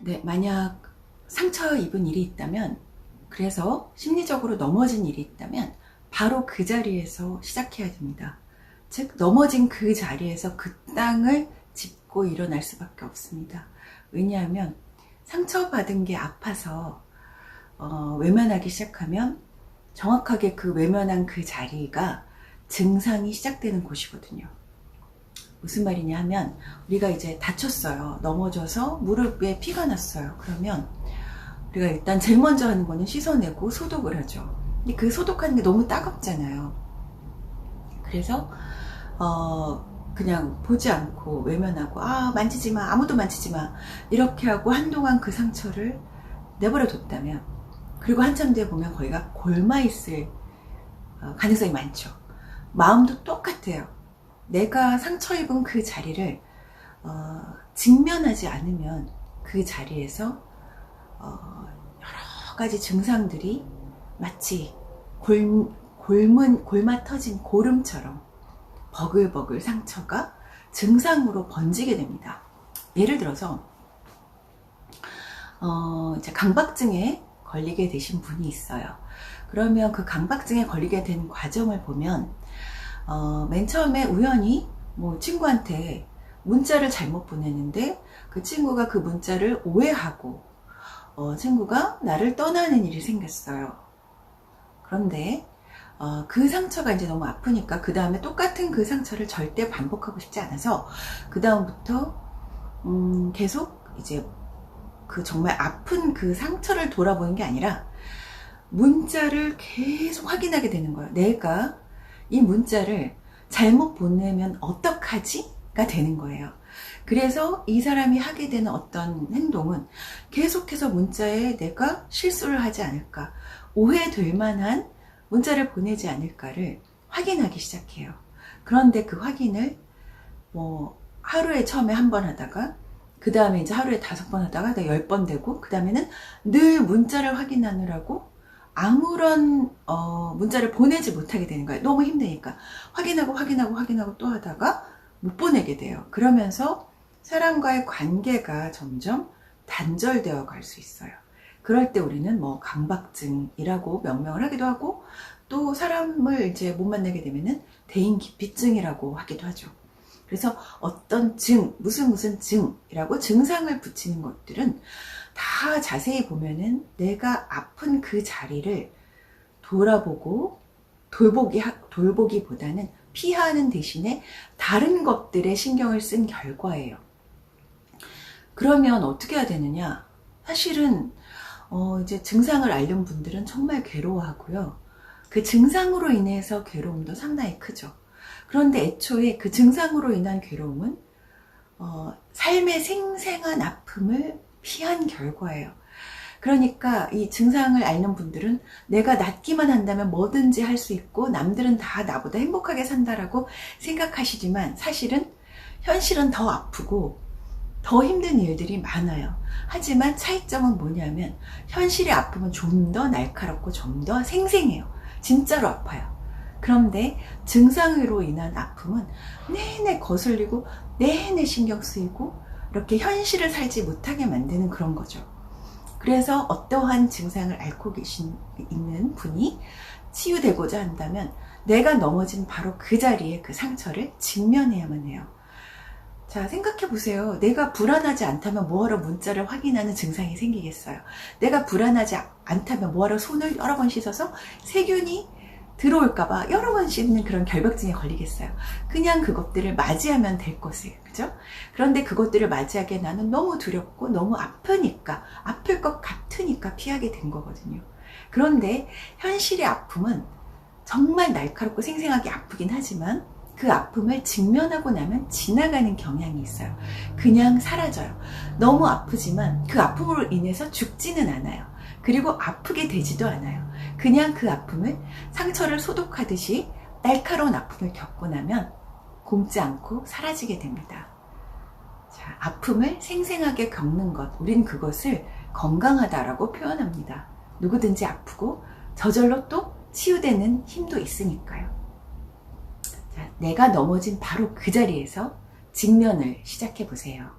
네, 만약 상처 입은 일이 있다면, 그래서 심리적으로 넘어진 일이 있다면 바로 그 자리에서 시작해야 됩니다. 즉 넘어진 그 자리에서 그 땅을 짚고 일어날 수밖에 없습니다. 왜냐하면 상처받은 게 아파서 외면하기 시작하면 정확하게 그 외면한 그 자리가 증상이 시작되는 곳이거든요. 무슨 말이냐 하면, 우리가 이제 다쳤어요. 넘어져서 무릎에 피가 났어요. 그러면 우리가 일단 제일 먼저 하는 거는 씻어내고 소독을 하죠. 근데 그 소독하는 게 너무 따갑잖아요. 그래서 그냥 보지 않고 외면하고, 만지지 마, 아무도 만지지 마, 이렇게 하고 한동안 그 상처를 내버려 뒀다면, 그리고 한참 뒤에 보면 거기가 골마 있을 가능성이 많죠. 마음도 똑같아요. 내가 상처 입은 그 자리를 직면하지 않으면 그 자리에서 여러 가지 증상들이 마치 골마 터진 고름처럼 버글버글 상처가 증상으로 번지게 됩니다. 예를 들어서 이제 강박증에 걸리게 되신 분이 있어요. 그러면 그 강박증에 걸리게 된 과정을 보면 맨 처음에 우연히 친구한테 문자를 잘못 보냈는데 그 친구가 그 문자를 오해하고 친구가 나를 떠나는 일이 생겼어요. 그런데 그 상처가 이제 너무 아프니까 그 다음에 똑같은 그 상처를 절대 반복하고 싶지 않아서 그 다음부터 계속 이제 그 정말 아픈 그 상처를 돌아보는 게 아니라 문자를 계속 확인하게 되는 거예요. 내가 이 문자를 잘못 보내면 어떡하지? 가 되는 거예요. 그래서 이 사람이 하게 되는 어떤 행동은 계속해서 문자에 내가 실수를 하지 않을까, 오해될 만한 문자를 보내지 않을까를 확인하기 시작해요. 그런데 그 확인을 하루에 처음에 한 번 하다가 그 다음에 이제 하루에 5번 하다가 10번 되고, 그 다음에는 늘 문자를 확인하느라고 아무런 문자를 보내지 못하게 되는 거예요. 너무 힘드니까 확인하고 또 하다가 못 보내게 돼요. 그러면서 사람과의 관계가 점점 단절되어 갈 수 있어요. 그럴 때 우리는 강박증이라고 명명을 하기도 하고, 또 사람을 이제 못 만나게 되면은 대인기피증이라고 하기도 하죠. 그래서 어떤 무슨 증이라고 증상을 붙이는 것들은 다 자세히 보면은 내가 아픈 그 자리를 돌아보고 돌보기보다는 피하는 대신에 다른 것들에 신경을 쓴 결과예요. 그러면 어떻게 해야 되느냐? 사실은 이제 증상을 앓는 분들은 정말 괴로워하고요. 그 증상으로 인해서 괴로움도 상당히 크죠. 그런데 애초에 그 증상으로 인한 괴로움은 삶의 생생한 아픔을 피한 결과예요. 그러니까 이 증상을 앓는 분들은 내가 낫기만 한다면 뭐든지 할 수 있고 남들은 다 나보다 행복하게 산다라고 생각하시지만, 사실은 현실은 더 아프고 더 힘든 일들이 많아요. 하지만 차이점은 뭐냐면, 현실의 아픔은 좀 더 날카롭고 좀 더 생생해요. 진짜로 아파요. 그런데 증상으로 인한 아픔은 내내 거슬리고 내내 신경 쓰이고 이렇게 현실을 살지 못하게 만드는 그런 거죠. 그래서 어떠한 증상을 앓고 있는 분이 치유되고자 한다면 내가 넘어진 바로 그 자리에 그 상처를 직면해야만 해요. 자, 생각해 보세요. 내가 불안하지 않다면 뭐하러 문자를 확인하는 증상이 생기겠어요? 내가 불안하지 않다면 뭐하러 손을 여러 번 씻어서 세균이 들어올까봐 여러 번 씻는 그런 결벽증에 걸리겠어요? 그냥 그것들을 맞이하면 될 것이에요. 그죠? 그런데 그것들을 맞이하기에 나는 너무 두렵고 너무 아프니까, 아플 것 같으니까 피하게 된 거거든요. 그런데 현실의 아픔은 정말 날카롭고 생생하게 아프긴 하지만 그 아픔을 직면하고 나면 지나가는 경향이 있어요. 그냥 사라져요. 너무 아프지만 그 아픔으로 인해서 죽지는 않아요. 그리고 아프게 되지도 않아요. 그냥 그 아픔을 상처를 소독하듯이 날카로운 아픔을 겪고 나면 곪지 않고 사라지게 됩니다. 자, 아픔을 생생하게 겪는 것, 우린 그것을 건강하다라고 표현합니다. 누구든지 아프고 저절로 또 치유되는 힘도 있으니까요. 자, 내가 넘어진 바로 그 자리에서 직면을 시작해 보세요.